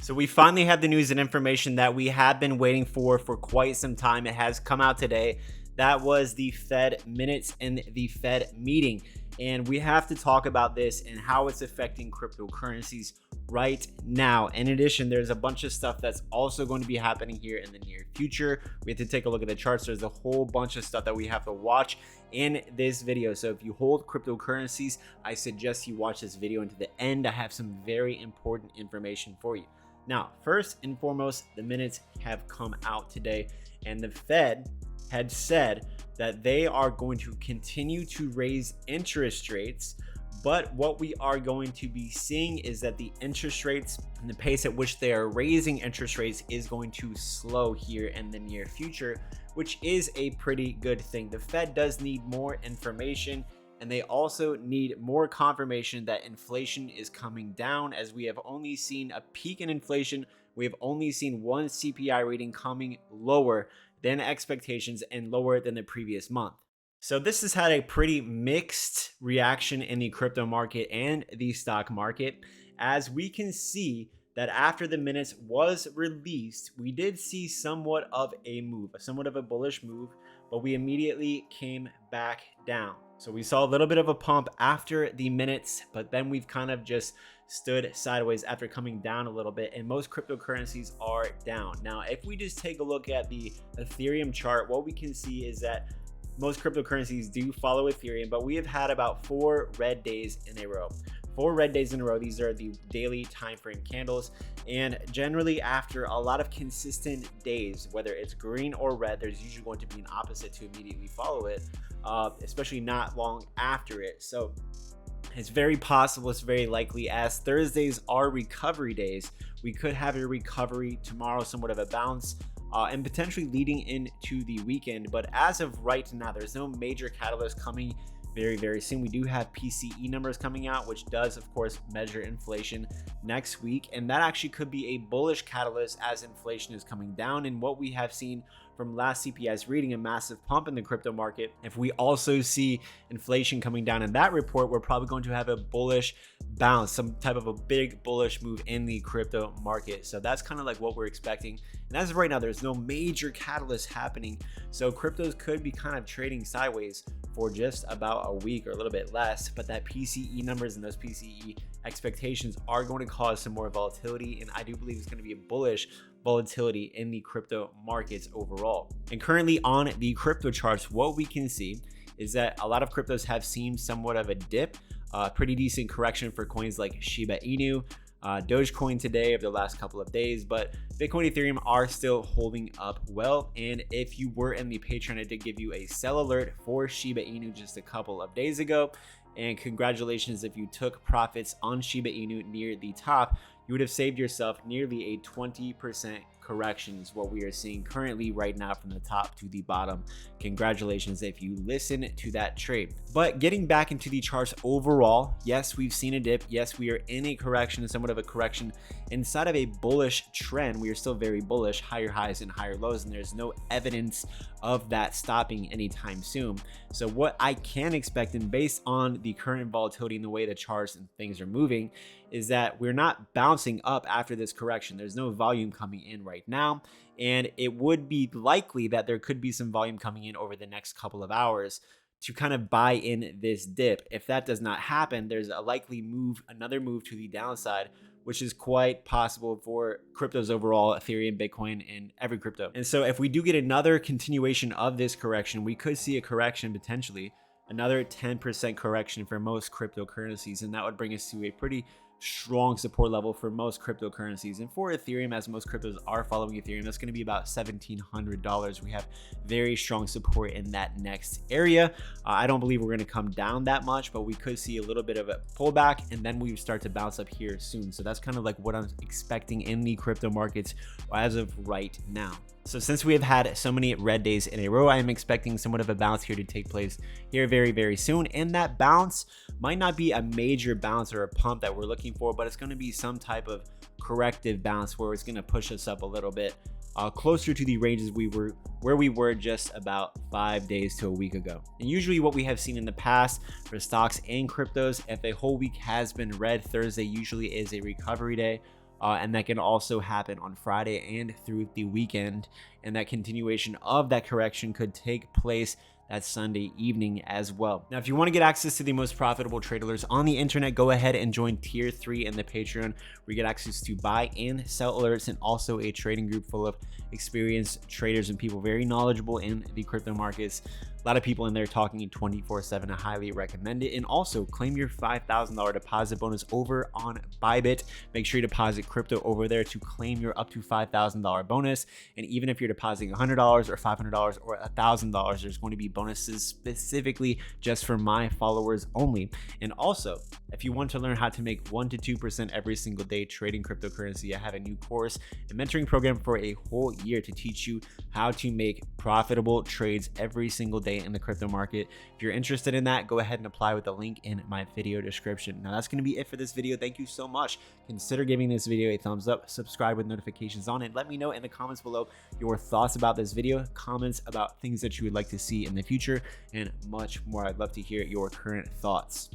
So we finally have the news and information that we have been waiting for quite some time. It has come out today. That was the Fed minutes and the Fed meeting. And we have to talk about this and how it's affecting cryptocurrencies right now. In addition, there's a bunch of stuff that's also going to be happening here in the near future. We have to take a look at the charts. There's a whole bunch of stuff that we have to watch in this video. So if you hold cryptocurrencies, I suggest you watch this video into the end. I have some very important information for you. Now, first and foremost, the minutes have come out today, and the Fed had said that they are going to continue to raise interest rates. But what we are going to be seeing is that the interest rates and the pace at which they are raising interest rates is going to slow here in the near future, which is a pretty good thing. The Fed does need more information, and they also need more confirmation that inflation is coming down, as we have only seen a peak in inflation. We have only seen one CPI reading coming lower than expectations and lower than the previous month. So this has had a pretty mixed reaction in the crypto market and the stock market, as we can see that after the minutes was released, we did see somewhat of a move, somewhat of a bullish move, but we immediately came back down. So we saw a little bit of a pump after the minutes, but then we've kind of just stood sideways after coming down a little bit, and most cryptocurrencies are down. Now, if we just take a look at the Ethereum chart, what we can see is that most cryptocurrencies do follow Ethereum, but we have had about 4 red days in a row. 4 red days in a row. These are the daily time frame candles, and generally after a lot of consistent days, whether it's green or red, there's usually going to be an opposite to immediately follow it, especially not long after it. So it's very possible, it's very likely, as Thursdays are recovery days, we could have a recovery tomorrow, somewhat of a bounce, and potentially leading into the weekend. But as of right now, there's no major catalyst coming very soon. We do have PCE numbers coming out, which does of course measure inflation next week, and that actually could be a bullish catalyst as inflation is coming down. And what we have seen from last CPI's reading, a massive pump in the crypto market, if we also see inflation coming down in that report, we're probably going to have a bullish bounce, some type of a big bullish move in the crypto market. So that's kind of like what we're expecting. And as of right now, there's no major catalyst happening, so cryptos could be kind of trading sideways for just about a week or a little bit less. But that PCE numbers and those PCE expectations are going to cause some more volatility, and I do believe it's going to be a bullish volatility in the crypto markets overall. And currently on the crypto charts, what we can see is that a lot of cryptos have seen somewhat of a dip, pretty decent correction for coins like Shiba Inu, Dogecoin today over the last couple of days, but Bitcoin, Ethereum are still holding up well. And if you were in the Patreon, I did give you a sell alert for Shiba Inu just a couple of days ago, and congratulations if you took profits on Shiba Inu near the top. You would have saved yourself nearly a 20% correction is what we are seeing currently right now from the top to the bottom. Congratulations if you listen to that trade. But getting back into the charts overall, yes, we've seen a dip. Yes, we are in a correction, somewhat of a correction inside of a bullish trend. We are still very bullish, higher highs and higher lows, and there's no evidence of that stopping anytime soon. So what I can expect, and based on the current volatility and the way the charts and things are moving, is that we're not bouncing up after this correction. There's no volume coming in right now, and it would be likely that there could be some volume coming in over the next couple of hours to kind of buy in this dip. If that does not happen, there's a likely move, another move to the downside, which is quite possible for cryptos overall, Ethereum, Bitcoin, and every crypto. And so if we do get another continuation of this correction, we could see a correction, potentially another 10% correction for most cryptocurrencies, and that would bring us to a pretty strong support level for most cryptocurrencies. And for Ethereum, as most cryptos are following Ethereum, that's going to be about $1,700. We have very strong support in that next area. I don't believe we're going to come down that much, but we could see a little bit of a pullback, and then we start to bounce up here soon. So that's kind of like what I'm expecting in the crypto markets as of right now. So since we have had so many red days in a row, I am expecting somewhat of a bounce here to take place here very soon. And that bounce might not be a major bounce or a pump that we're looking for, but it's going to be some type of corrective bounce where it's going to push us up a little bit closer to the ranges where we were just about 5 days to a week ago. And usually what we have seen in the past for stocks and cryptos, if a whole week has been red, Thursday usually is a recovery day. and that can also happen on Friday and through the weekend, and that continuation of that correction could take place that Sunday evening as well. Now, if you want to get access to the most profitable trade alerts on the internet, go ahead and join tier 3 in the Patreon, where you get access to buy and sell alerts, and also a trading group full of experienced traders and people very knowledgeable in the crypto markets. A lot of people in there talking 24/7. I highly recommend it. And also claim your $5,000 deposit bonus over on Bybit. Make sure you deposit crypto over there to claim your up to $5,000 bonus. And even if you're depositing $100 or $500 or $1,000, there's going to be bonuses specifically just for my followers only. And also, if you want to learn how to make 1 to 2% every single day trading cryptocurrency, I have a new course and mentoring program for a whole year to teach you how to make profitable trades every single day in the crypto market. If you're interested in that, go ahead and apply with the link in my video description. Now, that's going to be it for this video. Thank you so much. Consider giving this video a thumbs up, subscribe with notifications on, and let me know in the comments below your thoughts about this video, comments about things that you would like to see in the future, and much more. I'd love to hear your current thoughts.